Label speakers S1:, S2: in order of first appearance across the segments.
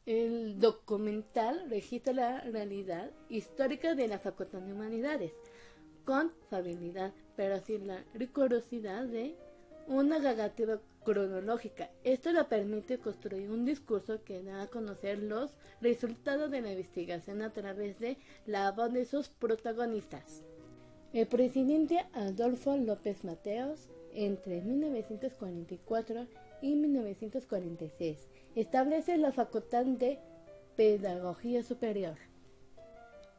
S1: El documental registra la realidad histórica de la Facultad de Humanidades, con fiabilidad, pero sin la rigurosidad de una narrativa cronológica. Esto le permite construir un discurso que da a conocer los resultados de la investigación a través de la voz de sus protagonistas. El presidente Adolfo López Mateos, entre 1944 y 1946, establece la Facultad de Pedagogía Superior.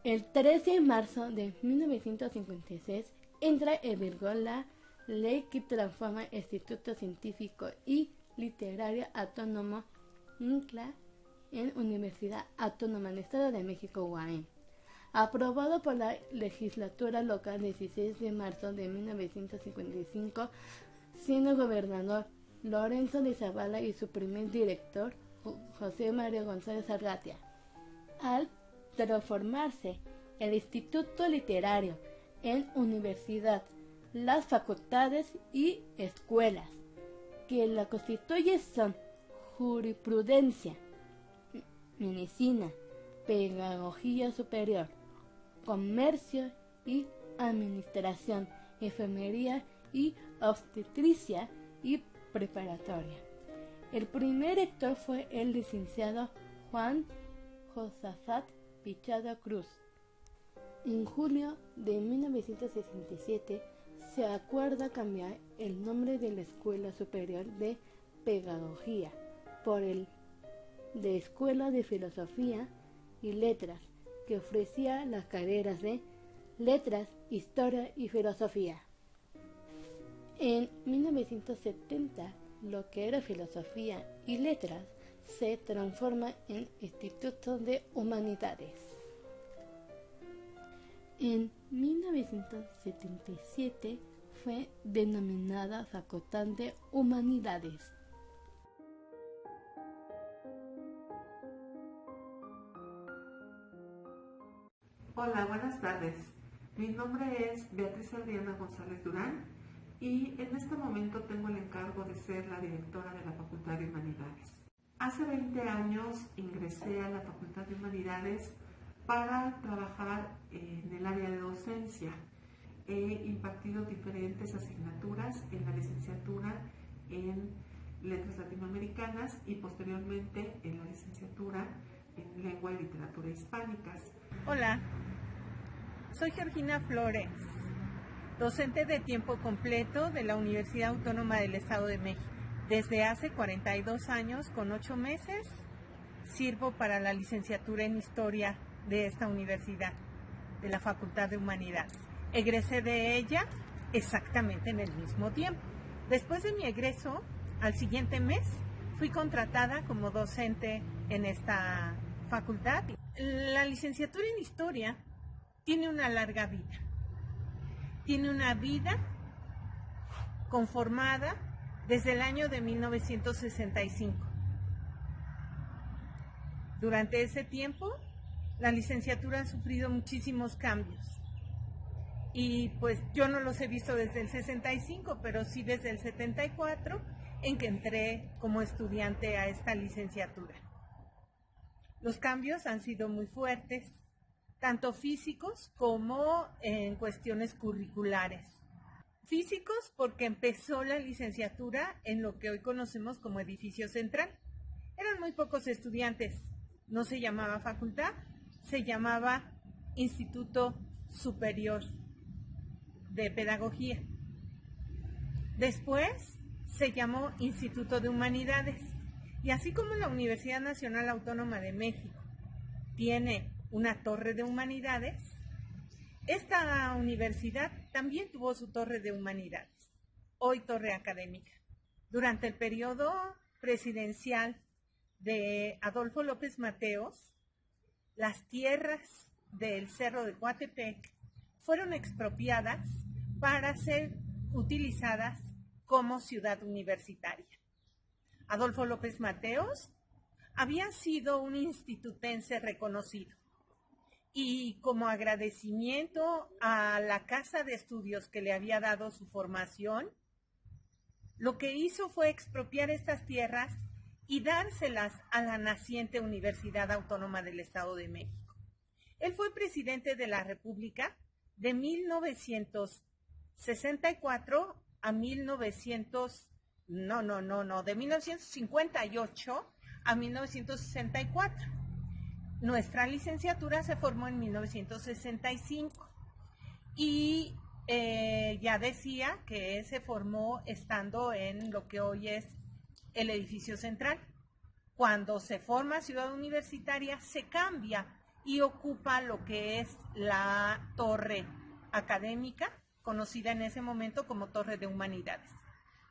S1: El 13 de marzo de 1956 entra en vigor la ley que transforma el Instituto Científico y Literario Autónomo INCLA en Universidad Autónoma del Estado de México UAM. Aprobado por la legislatura local 16 de marzo de 1955, siendo gobernador Lorenzo de Zavala y su primer director José María González Arratia. Al transformarse el Instituto Literario en universidad, las facultades y escuelas que la constituyen son jurisprudencia, medicina, pedagogía superior, comercio y administración, enfermería y obstetricia y preparatoria. El primer rector fue el licenciado Juan Josafat Pichado Cruz. En julio de 1967 se acuerda cambiar el nombre de la Escuela Superior de Pedagogía por el de Escuela de Filosofía y Letras, que ofrecía las carreras de Letras, Historia y Filosofía. En 1970, lo que era Filosofía y Letras se transforma en Instituto de Humanidades. En 1977 fue denominada Facultad de Humanidades.
S2: Hola, buenas tardes. Mi nombre es Beatriz Adriana González Durán y en este momento tengo el encargo de ser la directora de la Facultad de Humanidades. Hace 20 años ingresé a la Facultad de Humanidades para trabajar en el área de docencia. He impartido diferentes asignaturas en la licenciatura en Letras Latinoamericanas y posteriormente en la licenciatura en Lengua y Literatura Hispánicas.
S3: Hola, soy Georgina Flores, docente de tiempo completo de la Universidad Autónoma del Estado de México. Desde hace 42 años, con 8 meses, sirvo para la licenciatura en Historia de esta universidad, de la Facultad de Humanidades. Egresé de ella exactamente en el mismo tiempo. Después de mi egreso, al siguiente mes, fui contratada como docente en esta facultad. La licenciatura en Historia tiene una larga vida. Tiene una vida conformada desde el año de 1965. Durante ese tiempo, la licenciatura ha sufrido muchísimos cambios. Y pues yo no los he visto desde el 65, pero sí desde el 74, en que entré como estudiante a esta licenciatura. Los cambios han sido muy fuertes, tanto físicos como en cuestiones curriculares. Físicos porque empezó la licenciatura en lo que hoy conocemos como edificio central. Eran muy pocos estudiantes, no se llamaba facultad, se llamaba Instituto Superior de Pedagogía. Después se llamó Instituto de Humanidades. Y así como la Universidad Nacional Autónoma de México tiene una torre de humanidades, esta universidad también tuvo su torre de humanidades, hoy torre académica. Durante el periodo presidencial de Adolfo López Mateos, las tierras del Cerro de Coatepec fueron expropiadas para ser utilizadas como ciudad universitaria. Adolfo López Mateos había sido un institutense reconocido y como agradecimiento a la casa de estudios que le había dado su formación, lo que hizo fue expropiar estas tierras y dárselas a la naciente Universidad Autónoma del Estado de México. Él fue presidente de la República de 1964 a de 1958 a 1964. Nuestra licenciatura se formó en 1965 y ya decía que se formó estando en lo que hoy es el edificio central. Cuando se forma Ciudad Universitaria, se cambia y ocupa lo que es la torre académica, conocida en ese momento como Torre de Humanidades.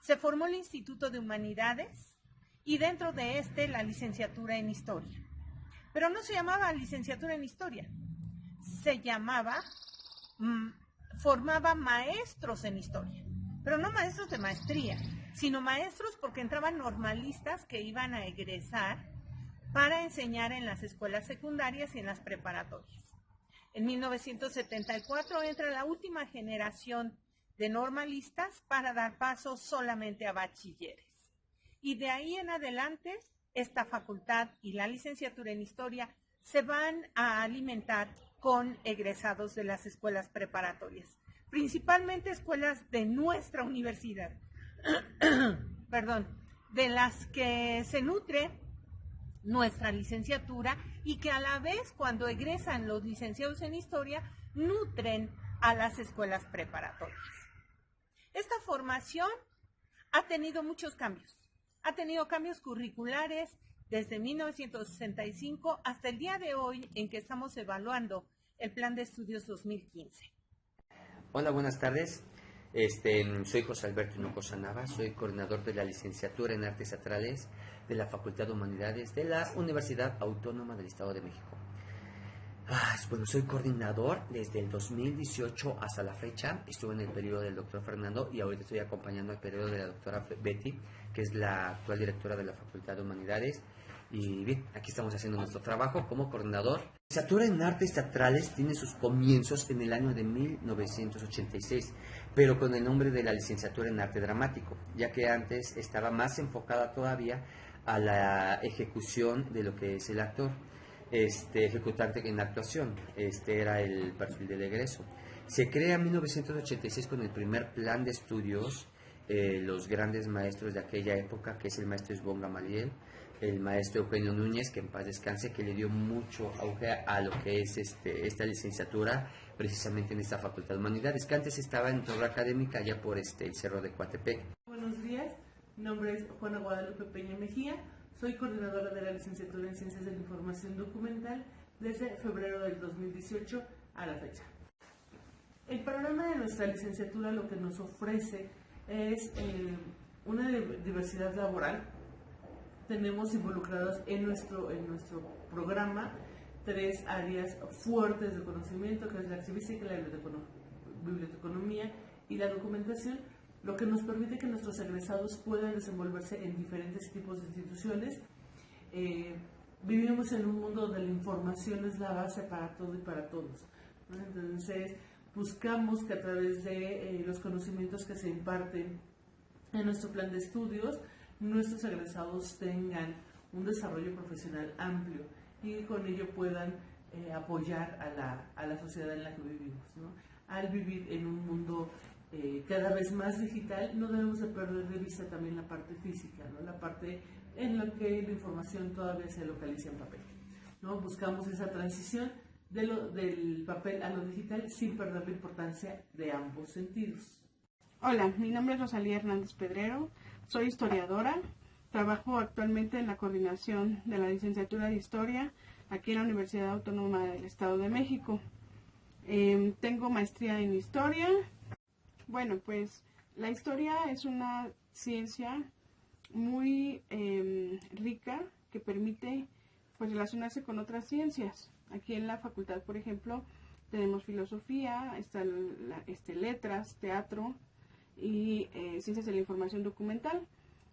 S3: Se formó el Instituto de Humanidades y dentro de la licenciatura en Historia. Pero no se llamaba licenciatura en Historia, se llamaba, formaba maestros en Historia, pero no maestros de maestría, sino maestros porque entraban normalistas que iban a egresar para enseñar en las escuelas secundarias y en las preparatorias. En 1974 entra la última generación de normalistas para dar paso solamente a bachilleres. Y de ahí en adelante, esta facultad y la licenciatura en Historia se van a alimentar con egresados de las escuelas preparatorias, principalmente escuelas de nuestra universidad, perdón, de las que se nutre nuestra licenciatura y que a la vez, cuando egresan los licenciados en Historia, nutren a las escuelas preparatorias. Esta formación ha tenido muchos cambios. Ha tenido cambios curriculares desde 1965 hasta el día de hoy en que estamos evaluando el Plan de Estudios 2015.
S4: Hola, buenas tardes. Soy José Alberto Hinojosa Nava, soy coordinador de la licenciatura en Artes Teatrales de la Facultad de Humanidades de la Universidad Autónoma del Estado de México. Bueno, soy coordinador desde el 2018 hasta la fecha. Estuve en el periodo del doctor Fernando y ahorita estoy acompañando el periodo de la doctora Betty, que es la actual directora de la Facultad de Humanidades. Y bien, aquí estamos haciendo nuestro trabajo como coordinador. La licenciatura en Artes Teatrales tiene sus comienzos en el año de 1986, pero con el nombre de la licenciatura en Arte Dramático, ya que antes estaba más enfocada todavía a la ejecución de lo que es el actor. Ejecutante en actuación, era el perfil del egreso. Se crea en 1986 con el primer plan de estudios, los grandes maestros de aquella época, que es el maestro Ivonne Gamaliel, el maestro Eugenio Núñez, que en paz descanse, que le dio mucho auge a lo que es esta licenciatura, precisamente en esta Facultad de Humanidades, que antes estaba en Torre Académica, allá por el Cerro de Coatepec.
S2: Buenos días, mi nombre es Juana Guadalupe Peña Mejía. Soy coordinadora de la licenciatura en Ciencias de la Información Documental desde febrero del 2018 a la fecha. El programa de nuestra licenciatura lo que nos ofrece es una diversidad laboral. Tenemos involucrados en nuestro programa 3 áreas fuertes de conocimiento, que es la archivística, la biblioteconomía y la documentación, lo que nos permite que nuestros egresados puedan desenvolverse en diferentes tipos de instituciones. Vivimos en un mundo donde la información es la base para todo y para todos, ¿no? Entonces, buscamos que a través de los conocimientos que se imparten en nuestro plan de estudios, nuestros egresados tengan un desarrollo profesional amplio y con ello puedan apoyar a la sociedad en la que vivimos, ¿no? Al vivir en un mundo cada vez más digital, no debemos de perder de vista también la parte física, ¿no? La parte en la que la información todavía se localiza en papel, ¿no? Buscamos esa transición del papel a lo digital sin perder la importancia de ambos sentidos.
S5: Hola, mi nombre es Rosalía Hernández Pedrero, soy historiadora, trabajo actualmente en la coordinación de la licenciatura de Historia aquí en la Universidad Autónoma del Estado de México. Tengo maestría en Historia. Bueno, pues la historia es una ciencia muy rica que permite pues relacionarse con otras ciencias. Aquí en la facultad, por ejemplo, tenemos filosofía, letras, teatro y ciencias de la información documental.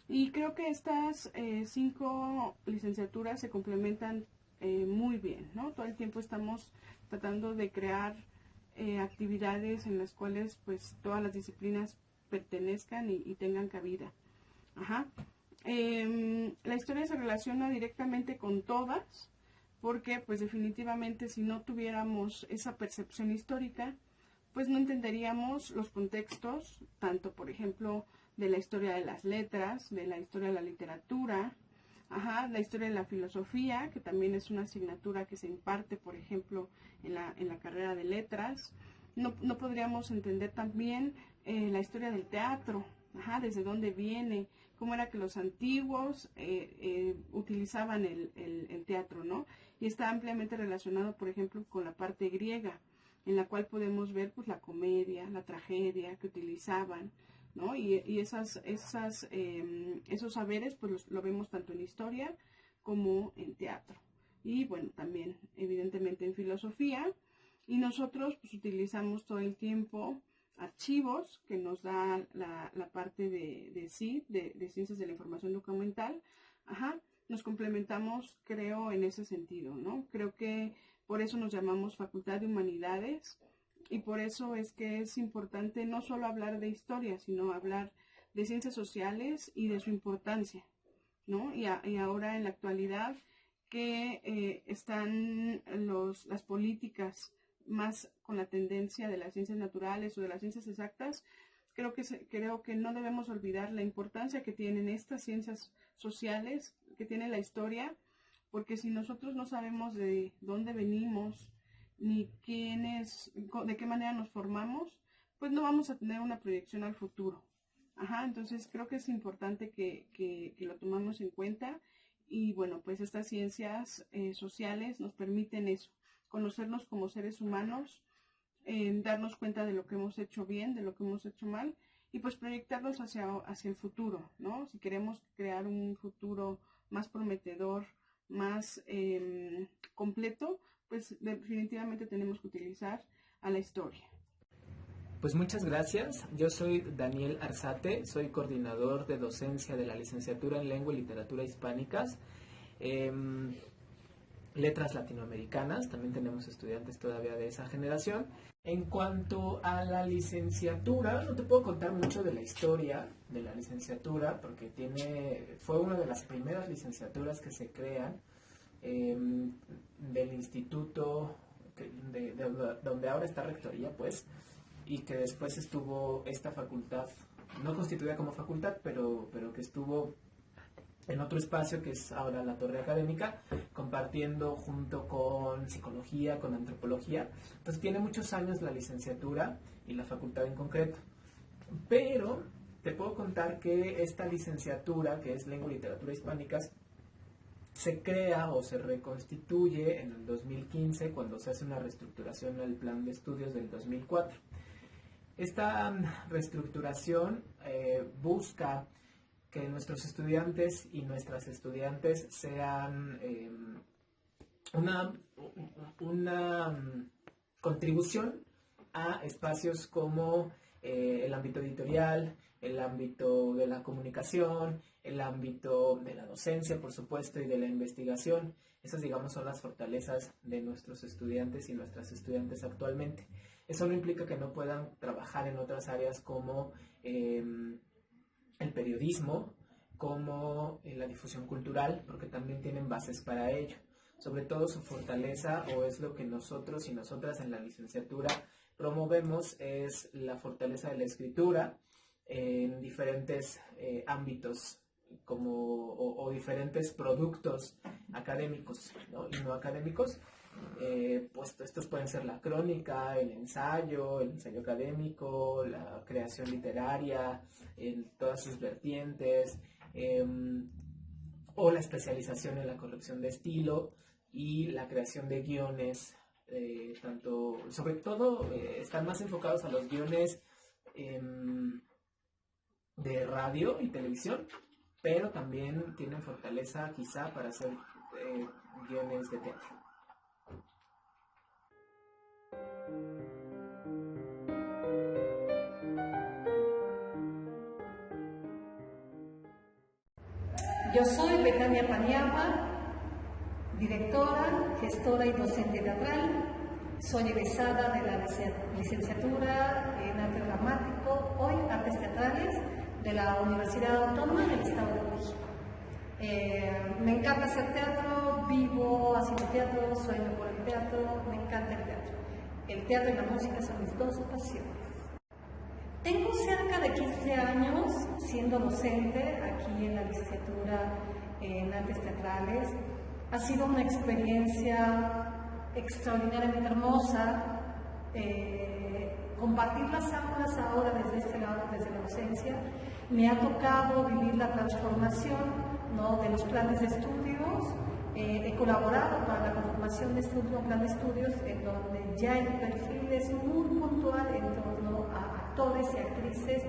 S5: Y creo que estas 5 licenciaturas se complementan muy bien, ¿no? Todo el tiempo estamos tratando de crear actividades en las cuales pues todas las disciplinas pertenezcan y tengan cabida. La historia se relaciona directamente con todas, porque pues definitivamente si no tuviéramos esa percepción histórica, pues no entenderíamos los contextos, tanto por ejemplo de la historia de las letras, de la historia de la literatura, la historia de la filosofía, que también es una asignatura que se imparte, por ejemplo, en la carrera de letras. No podríamos entender también la historia del teatro, desde dónde viene, cómo era que los antiguos utilizaban el teatro, ¿no? Y está ampliamente relacionado, por ejemplo, con la parte griega, en la cual podemos ver pues la comedia, la tragedia que utilizaban, ¿no? Y esos saberes pues lo vemos tanto en historia como en teatro. Y bueno, también evidentemente en filosofía. Y nosotros pues utilizamos todo el tiempo archivos que nos da la parte de CID, de Ciencias de la Información Documental. Nos complementamos, creo, en ese sentido, ¿no? Creo que por eso nos llamamos Facultad de Humanidades y por eso es que es importante no solo hablar de historia, sino hablar de ciencias sociales y de su importancia, ¿no? Y ahora en la actualidad que están las políticas más con la tendencia de las ciencias naturales o de las ciencias exactas, creo que no debemos olvidar la importancia que tienen estas ciencias sociales, que tiene la historia, porque si nosotros no sabemos de dónde venimos, ni de qué manera nos formamos, pues no vamos a tener una proyección al futuro. Entonces creo que es importante que lo tomamos en cuenta y bueno, pues estas ciencias sociales nos permiten eso, conocernos como seres humanos, darnos cuenta de lo que hemos hecho bien, de lo que hemos hecho mal y pues proyectarnos hacia el futuro, ¿no? Si queremos crear un futuro más prometedor, más completo, pues definitivamente tenemos que utilizar a la historia.
S6: Pues muchas gracias. Yo soy Daniel Arzate, soy coordinador de docencia de la licenciatura en Lengua y Literatura Hispánicas, letras latinoamericanas, también tenemos estudiantes todavía de esa generación. En cuanto a la licenciatura, no te puedo contar mucho de la historia de la licenciatura, porque fue una de las primeras licenciaturas que se crean del instituto donde ahora está rectoría, pues, y que después estuvo esta facultad, no constituida como facultad, pero que estuvo en otro espacio que es ahora la Torre Académica, compartiendo junto con psicología, con antropología. Entonces tiene muchos años la licenciatura y la facultad en concreto. Pero te puedo contar que esta licenciatura, que es Lengua y Literatura Hispánicas, se crea o se reconstituye en el 2015 cuando se hace una reestructuración al plan de estudios del 2004. Esta reestructuración busca que nuestros estudiantes y nuestras estudiantes sean una contribución a espacios como el ámbito editorial, el ámbito de la comunicación, el ámbito de la docencia, por supuesto, y de la investigación. Esas, digamos, son las fortalezas de nuestros estudiantes y nuestras estudiantes actualmente. Eso no implica que no puedan trabajar en otras áreas como el periodismo, como la difusión cultural, porque también tienen bases para ello. Sobre todo su fortaleza, o es lo que nosotros y nosotras en la licenciatura promovemos, es la fortaleza de la escritura en diferentes ámbitos o diferentes productos académicos, ¿no? Y no académicos. Pues estos pueden ser la crónica, el ensayo académico, la creación literaria en todas sus vertientes, o la especialización en la corrección de estilo y la creación de guiones, sobre todo están más enfocados a los guiones de radio y televisión, pero también tienen fortaleza quizá para hacer guiones de teatro.
S7: Yo soy Betania Paniagua, directora, gestora y docente teatral. Soy egresada de la licenciatura en arte dramático, hoy artes teatrales, de la Universidad Autónoma del Estado de México. Me encanta hacer teatro, vivo haciendo teatro, sueño por el teatro, me encanta el teatro. El teatro y la música son mis dos pasiones. Tengo cerca de 15 años siendo docente aquí en la licenciatura en Artes Teatrales. Ha sido una experiencia extraordinariamente hermosa. Compartir las aulas ahora desde este lado, desde la docencia, me ha tocado vivir la transformación, ¿no?, de los planes de estudios. He colaborado para la conformación de este último plan de estudios, en donde ya el perfil es muy puntual en torno a actores y actrices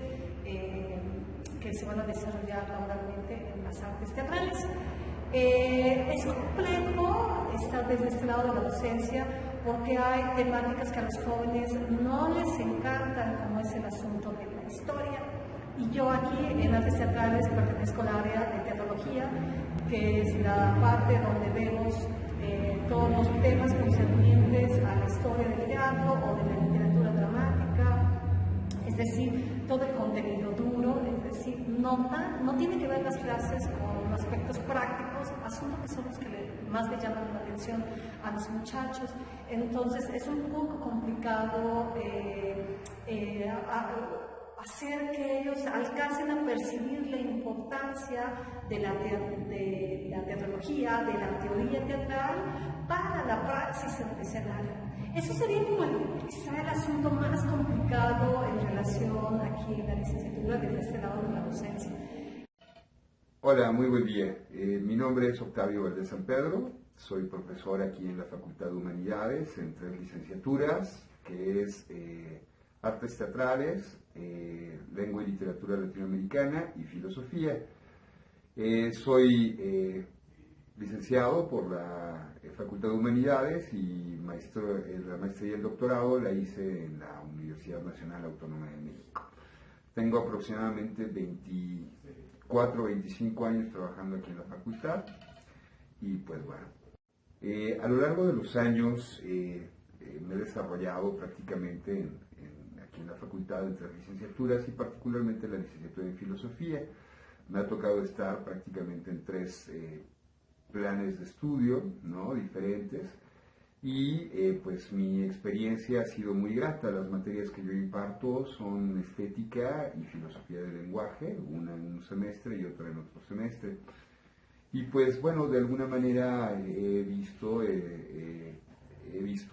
S7: que se van a desarrollar laboralmente en las artes teatrales. Es complejo estar desde este lado de la docencia porque hay temáticas que a los jóvenes no les encantan, como es el asunto de la historia. Y yo aquí en Artes Teatrales pertenezco al área de teatrología, que es la parte donde vemos todos los temas concernientes a la historia del teatro o de la literatura dramática, es decir, todo el contenido duro, es decir, no tiene que ver las clases con aspectos prácticos, asuntos que son los que más le llaman la atención a los muchachos. Entonces es un poco complicado hacer que ellos alcancen a percibir la importancia de la teatrología, de la teoría teatral para la praxis en el escenario. Eso sería como quizá el asunto más complicado en relación aquí en la licenciatura desde este lado de la docencia.
S8: Hola, muy buen día. Mi nombre es Octavio Valdés San Pedro, soy profesor aquí en la Facultad de Humanidades en 3 licenciaturas, que es Artes Teatrales, Lengua y Literatura Latinoamericana y Filosofía. Soy licenciado por la Facultad de Humanidades y la maestría y el doctorado la hice en la Universidad Nacional Autónoma de México. Tengo aproximadamente 24 o 25 años trabajando aquí en la facultad y pues bueno, a lo largo de los años me he desarrollado prácticamente aquí en la facultad en 3 licenciaturas y particularmente en la licenciatura en Filosofía. Me ha tocado estar prácticamente en 3 planes de estudio, ¿no?, diferentes, y pues mi experiencia ha sido muy grata. Las materias que yo imparto son estética y filosofía del lenguaje, una en un semestre y otra en otro semestre. Y pues bueno, de alguna manera he visto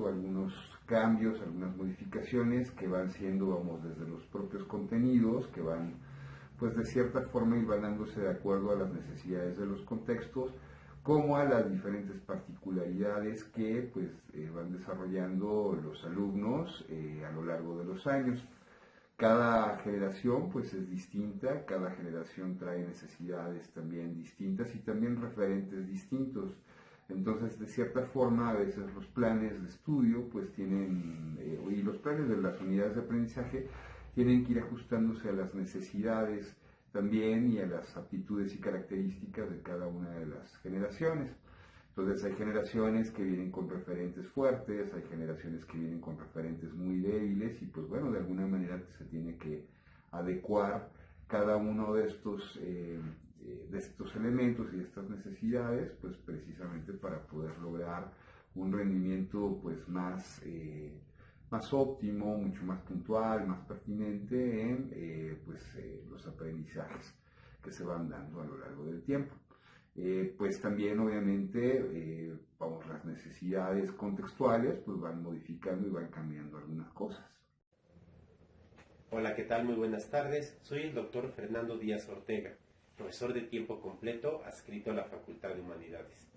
S8: algunos cambios, algunas modificaciones que van siendo, vamos, desde los propios contenidos, que van pues de cierta forma hilvanándose de acuerdo a las necesidades de los contextos, como a las diferentes particularidades que pues van desarrollando los alumnos a lo largo de los años. Cada generación pues es distinta, cada generación trae necesidades también distintas y también referentes distintos. Entonces, de cierta forma, a veces los planes de estudio pues tienen, y los planes de las unidades de aprendizaje tienen que ir ajustándose a las necesidades también y a las aptitudes y características de cada una de las generaciones. Entonces hay generaciones que vienen con referentes fuertes, hay generaciones que vienen con referentes muy débiles y pues bueno, de alguna manera se tiene que adecuar cada uno de estos elementos y de estas necesidades pues precisamente para poder lograr un rendimiento pues más óptimo, mucho más puntual, más pertinente en los aprendizajes que se van dando a lo largo del tiempo. Pues también obviamente las necesidades contextuales pues van modificando y van cambiando algunas cosas.
S9: Hola, ¿qué tal? Muy buenas tardes. Soy el doctor Fernando Díaz Ortega, profesor de tiempo completo adscrito a la Facultad de Humanidades.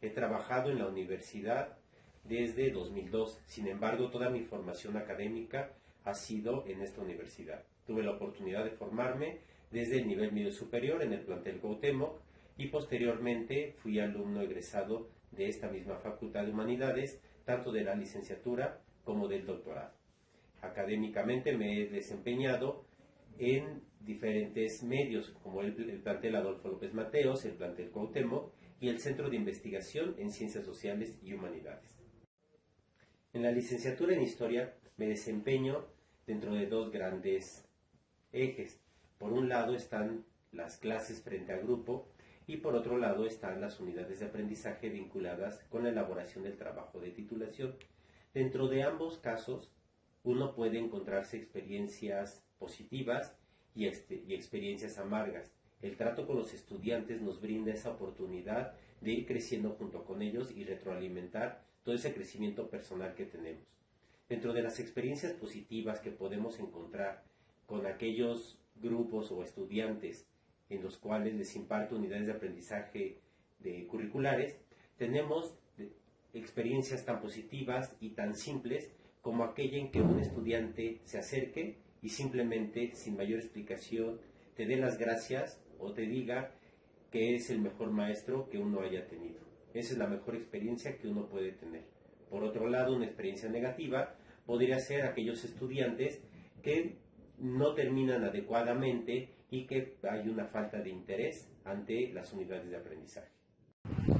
S9: He trabajado en la universidad desde 2002, sin embargo toda mi formación académica ha sido en esta universidad. Tuve la oportunidad de formarme desde el nivel medio superior en el plantel Cuauhtémoc y posteriormente fui alumno egresado de esta misma Facultad de Humanidades, tanto de la licenciatura como del doctorado. Académicamente me he desempeñado en diferentes medios como el plantel Adolfo López Mateos, el plantel Cuauhtémoc y el Centro de Investigación en Ciencias Sociales y Humanidades. En la licenciatura en Historia me desempeño dentro de 2 grandes ejes. Por un lado están las clases frente a grupo, Y por otro lado están las unidades de aprendizaje vinculadas con la elaboración del trabajo de titulación. Dentro de ambos casos, uno puede encontrarse experiencias positivas y experiencias amargas. El trato con los estudiantes nos brinda esa oportunidad de ir creciendo junto con ellos y retroalimentar todo ese crecimiento personal que tenemos. Dentro de las experiencias positivas que podemos encontrar con aquellos grupos o estudiantes en los cuales les imparto unidades de aprendizaje curriculares, tenemos experiencias tan positivas y tan simples como aquella en que un estudiante se acerque y simplemente, sin mayor explicación, te dé las gracias o te diga que es el mejor maestro que uno haya tenido. Esa es la mejor experiencia que uno puede tener. Por otro lado, una experiencia negativa podría ser aquellos estudiantes que no terminan adecuadamente y que hay una falta de interés ante las unidades de aprendizaje.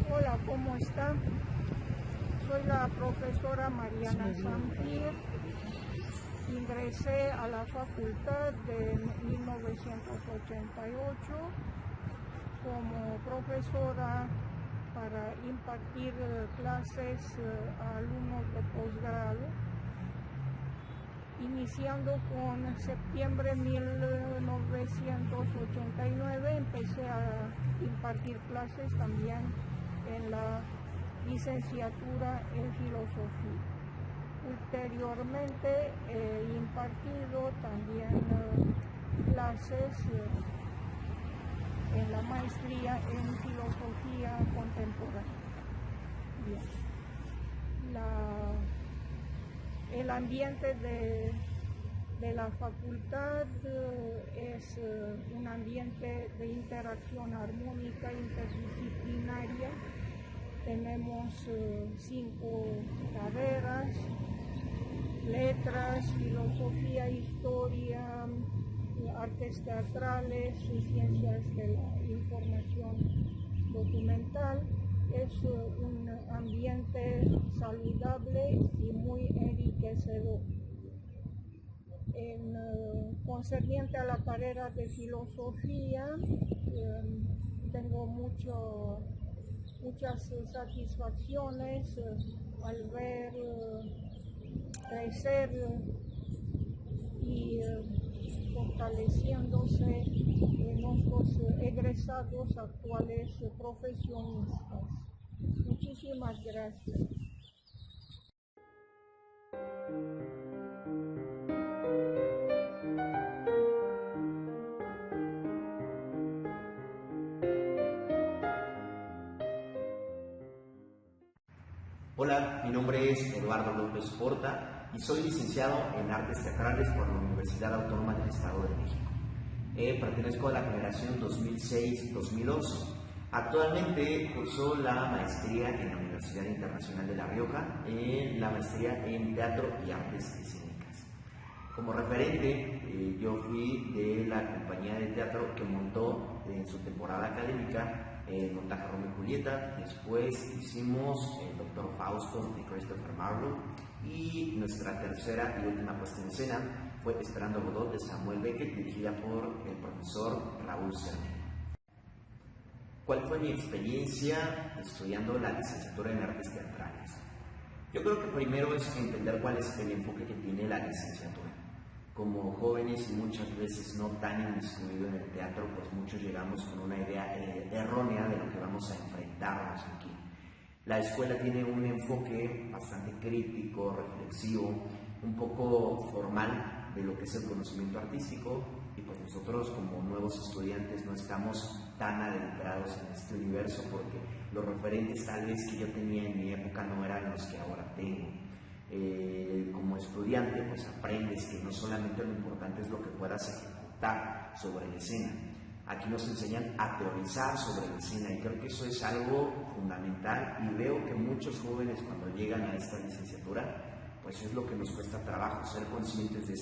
S10: Hola, ¿cómo están? Soy la profesora Mariana Sampier. Ingresé a la facultad de 1988 como profesora para impartir clases a alumnos de posgrado. Iniciando con septiembre de 1989 empecé a impartir clases también en la licenciatura en filosofía. Ulteriormente he impartido también clases en la maestría en filosofía contemporánea. Bien. El ambiente de la facultad es un ambiente de interacción armónica interdisciplinaria. Tenemos 5 carreras: letras, filosofía, historia, artes teatrales, ciencias de la información documental. Es un ambiente saludable y muy enriquecedor. Concerniente a la carrera de filosofía, tengo muchas satisfacciones al ver crecer y fortaleciéndose nuestros egresados actuales profesionistas. Muchísimas gracias.
S11: Hola, mi nombre es Eduardo López Porta y soy licenciado en Artes Teatrales por la Universidad Autónoma del Estado de México. Pertenezco a la generación 2006-2008. Actualmente curso la maestría en la Universidad Internacional de La Rioja, en la maestría en Teatro y Artes Escénicas. Como referente, yo fui de la compañía de teatro que montó en su temporada académica el montaje Romeo y Julieta. Después hicimos el Doctor Fausto de Christopher Marlowe, y nuestra tercera y última puesta en escena fue Esperando Godot de Samuel Beckett, dirigida por el profesor Raúl Cermeño. ¿Cuál fue mi experiencia estudiando la licenciatura en Artes Teatrales? Yo creo que primero es entender cuál es el enfoque que tiene la licenciatura. Como jóvenes y muchas veces no tan inmiscuidos en el teatro, pues muchos llegamos con una idea errónea de lo que vamos a enfrentarnos aquí. La escuela tiene un enfoque bastante crítico, reflexivo, un poco formal de lo que es el conocimiento artístico, y pues nosotros como nuevos estudiantes no estamos tan adentrados en este universo, porque los referentes tal vez que yo tenía en mi época no eran los que ahora tengo. Como estudiante pues aprendes que no solamente lo importante es lo que puedas ejecutar sobre la escena. Aquí nos enseñan a teorizar sobre la escena, y creo que eso es algo fundamental, y veo que muchos jóvenes cuando llegan a esta licenciatura pues es lo que nos cuesta trabajo, ser conscientes de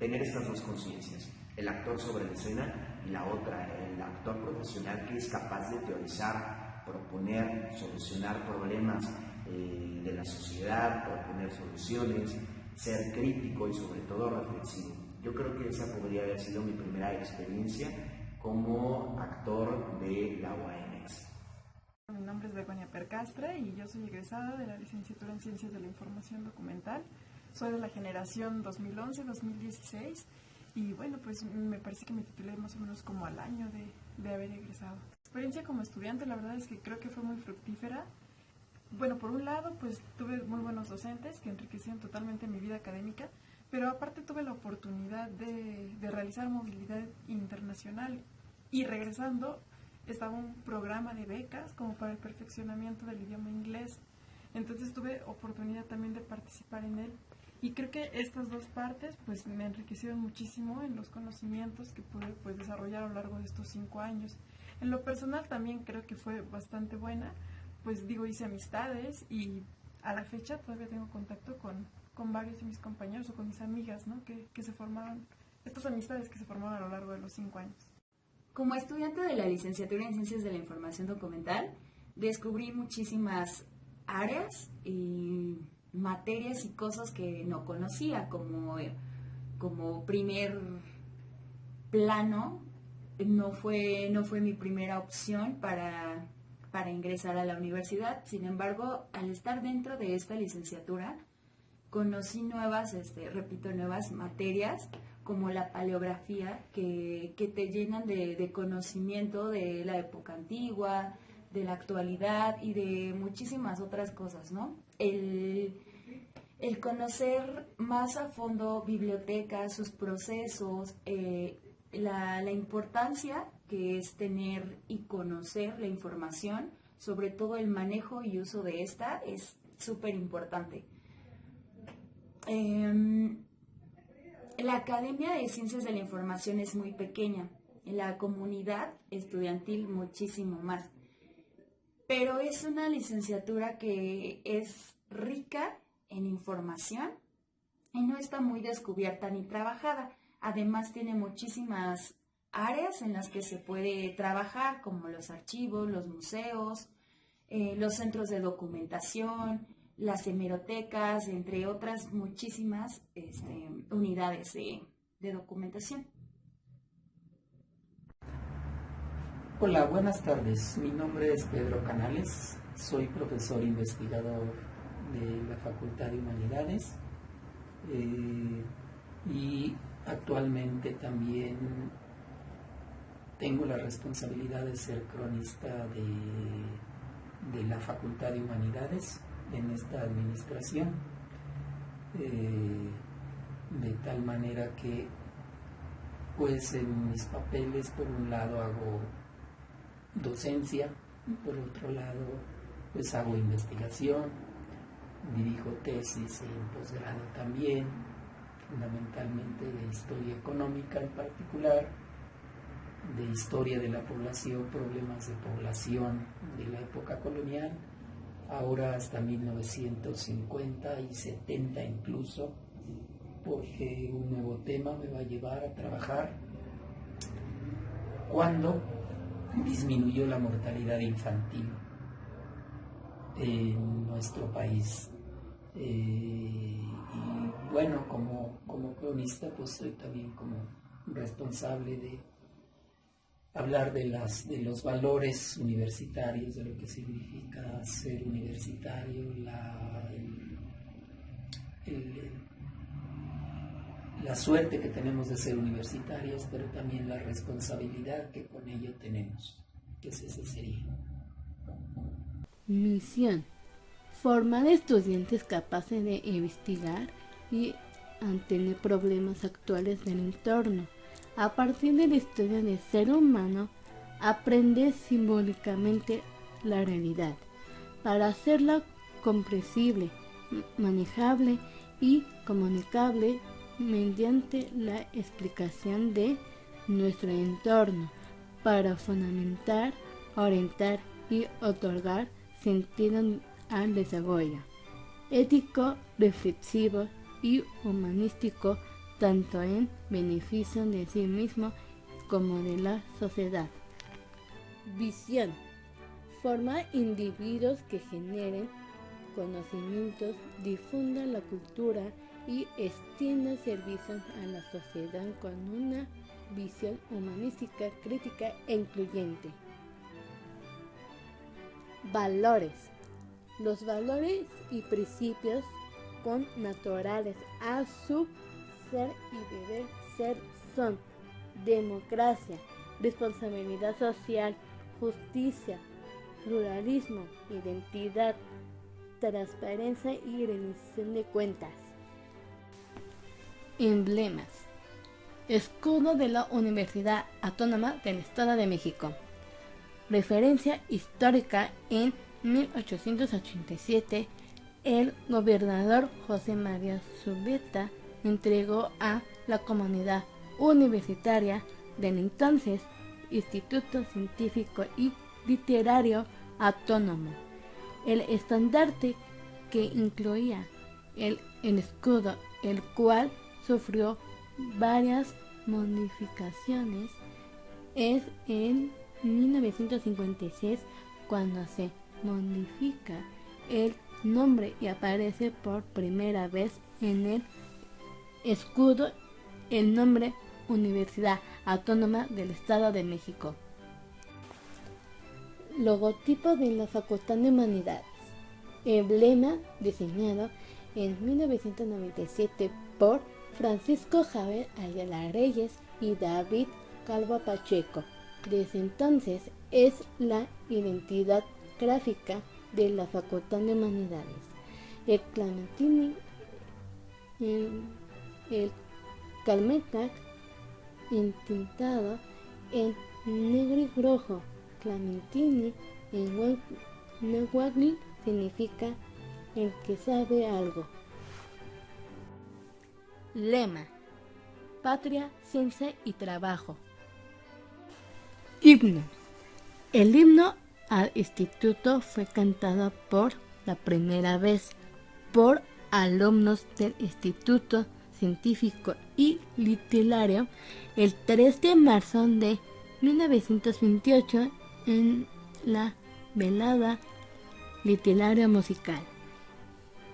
S11: tener estas dos conciencias: el actor sobre la escena y la otra, el actor profesional que es capaz de teorizar, proponer, solucionar problemas de la sociedad, proponer soluciones, ser crítico y sobre todo reflexivo. Yo creo que esa podría haber sido mi primera experiencia como actor de la UAMX.
S5: Mi nombre es Begoña Percastre y yo soy egresada de la licenciatura en Ciencias de la Información Documental. Soy de la generación 2011-2016 y bueno, pues me parece que me titulé más o menos como al año de haber egresado. La experiencia como estudiante, la verdad es que creo que fue muy fructífera. Bueno, por un lado, pues tuve muy buenos docentes que enriquecieron totalmente mi vida académica, pero aparte tuve la oportunidad de realizar movilidad internacional y regresando estaba un programa de becas como para el perfeccionamiento del idioma inglés. Entonces tuve oportunidad también de participar en él y creo que estas dos partes pues me enriquecieron muchísimo en los conocimientos que pude pues desarrollar a lo largo de estos 5 años. En lo personal también creo que fue bastante buena, pues digo, hice amistades y a la fecha todavía tengo contacto con varios de mis compañeros o con mis amigas, ¿no? que se formaron, estas amistades que se formaron a lo largo de los 5 años.
S12: Como estudiante de la licenciatura en Ciencias de la Información Documental, descubrí muchísimas áreas y materias y cosas que no conocía como primer plano. No fue mi primera opción para ingresar a la universidad. Sin embargo, al estar dentro de esta licenciatura, conocí nuevas materias como la paleografía, que te llenan de conocimiento de la época antigua, de la actualidad y de muchísimas otras cosas, ¿no? El conocer más a fondo bibliotecas, sus procesos, la importancia que es tener y conocer la información, sobre todo el manejo y uso de esta, es súper importante. La Academia de Ciencias de la Información es muy pequeña, en la comunidad estudiantil muchísimo más, pero es una licenciatura que es rica en información y no está muy descubierta ni trabajada. Además tiene muchísimas áreas en las que se puede trabajar, como los archivos, los museos, los centros de documentación, las hemerotecas, entre otras muchísimas unidades de documentación.
S13: Hola, buenas tardes. Mi nombre es Pedro Canales. Soy profesor investigador de la Facultad de Humanidades y actualmente también tengo la responsabilidad de ser cronista de la Facultad de Humanidades en esta administración, de tal manera que pues en mis papeles por un lado hago docencia y por otro lado pues hago investigación, dirijo tesis en posgrado también, fundamentalmente de historia económica en particular, de historia de la población, problemas de población de la época colonial, ahora hasta 1950 y 70 incluso, porque un nuevo tema me va a llevar a trabajar cuando disminuyó la mortalidad infantil en nuestro país. Y bueno, como cronista pues soy también como responsable de hablar de los valores universitarios, de lo que significa ser universitario, la suerte que tenemos de ser universitarios, pero también la responsabilidad que con ello tenemos. Ese sería.
S1: Misión: formar estudiantes capaces de investigar y antener problemas actuales del entorno. A partir de la historia del ser humano, aprender simbólicamente la realidad, para hacerla comprensible, manejable y comunicable mediante la explicación de nuestro entorno, para fundamentar, orientar y otorgar sentido al desarrollo ético, reflexivo y humanístico, tanto en beneficio de sí mismo como de la sociedad. Visión: formar individuos que generen conocimientos, difundan la cultura y extiendan servicios a la sociedad con una visión humanística, crítica e incluyente. Valores. Los valores y principios connaturales a su ser y deber ser son democracia, responsabilidad social, justicia, pluralismo, identidad, transparencia y rendición de cuentas. Emblemas. Escudo de la Universidad Autónoma del Estado de México. Referencia histórica: en 1887, el gobernador José María Zurita entregó a la comunidad universitaria del entonces Instituto Científico y Literario Autónomo el estandarte que incluía el escudo, el cual sufrió varias modificaciones. Es en 1956 cuando se modifica el nombre y aparece por primera vez en el escudo el nombre Universidad Autónoma del Estado de México. Logotipo de la Facultad de Humanidades. Emblema diseñado en 1997 por Francisco Javier Ayala Reyes y David Calvo Pacheco. Desde entonces es la identidad gráfica de la Facultad de Humanidades. El Clementini, el Calmetac entintado en negro y rojo. Clementini en náhuatl significa el que sabe algo. Lema: patria, ciencia y trabajo. Himno. El himno al instituto fue cantado por la primera vez por alumnos del Instituto Científico y Literario el 3 de marzo de 1928 en la velada literaria musical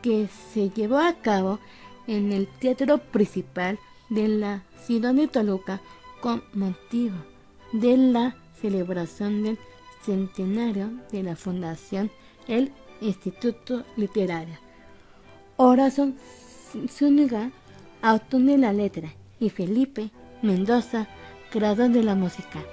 S1: que se llevó a cabo en el Teatro Principal de la ciudad de Toluca con motivo de la celebración del centenario de la fundación del Instituto Literario. Horacio Zúñiga, autor de la letra, y Felipe Mendoza, creador de la música.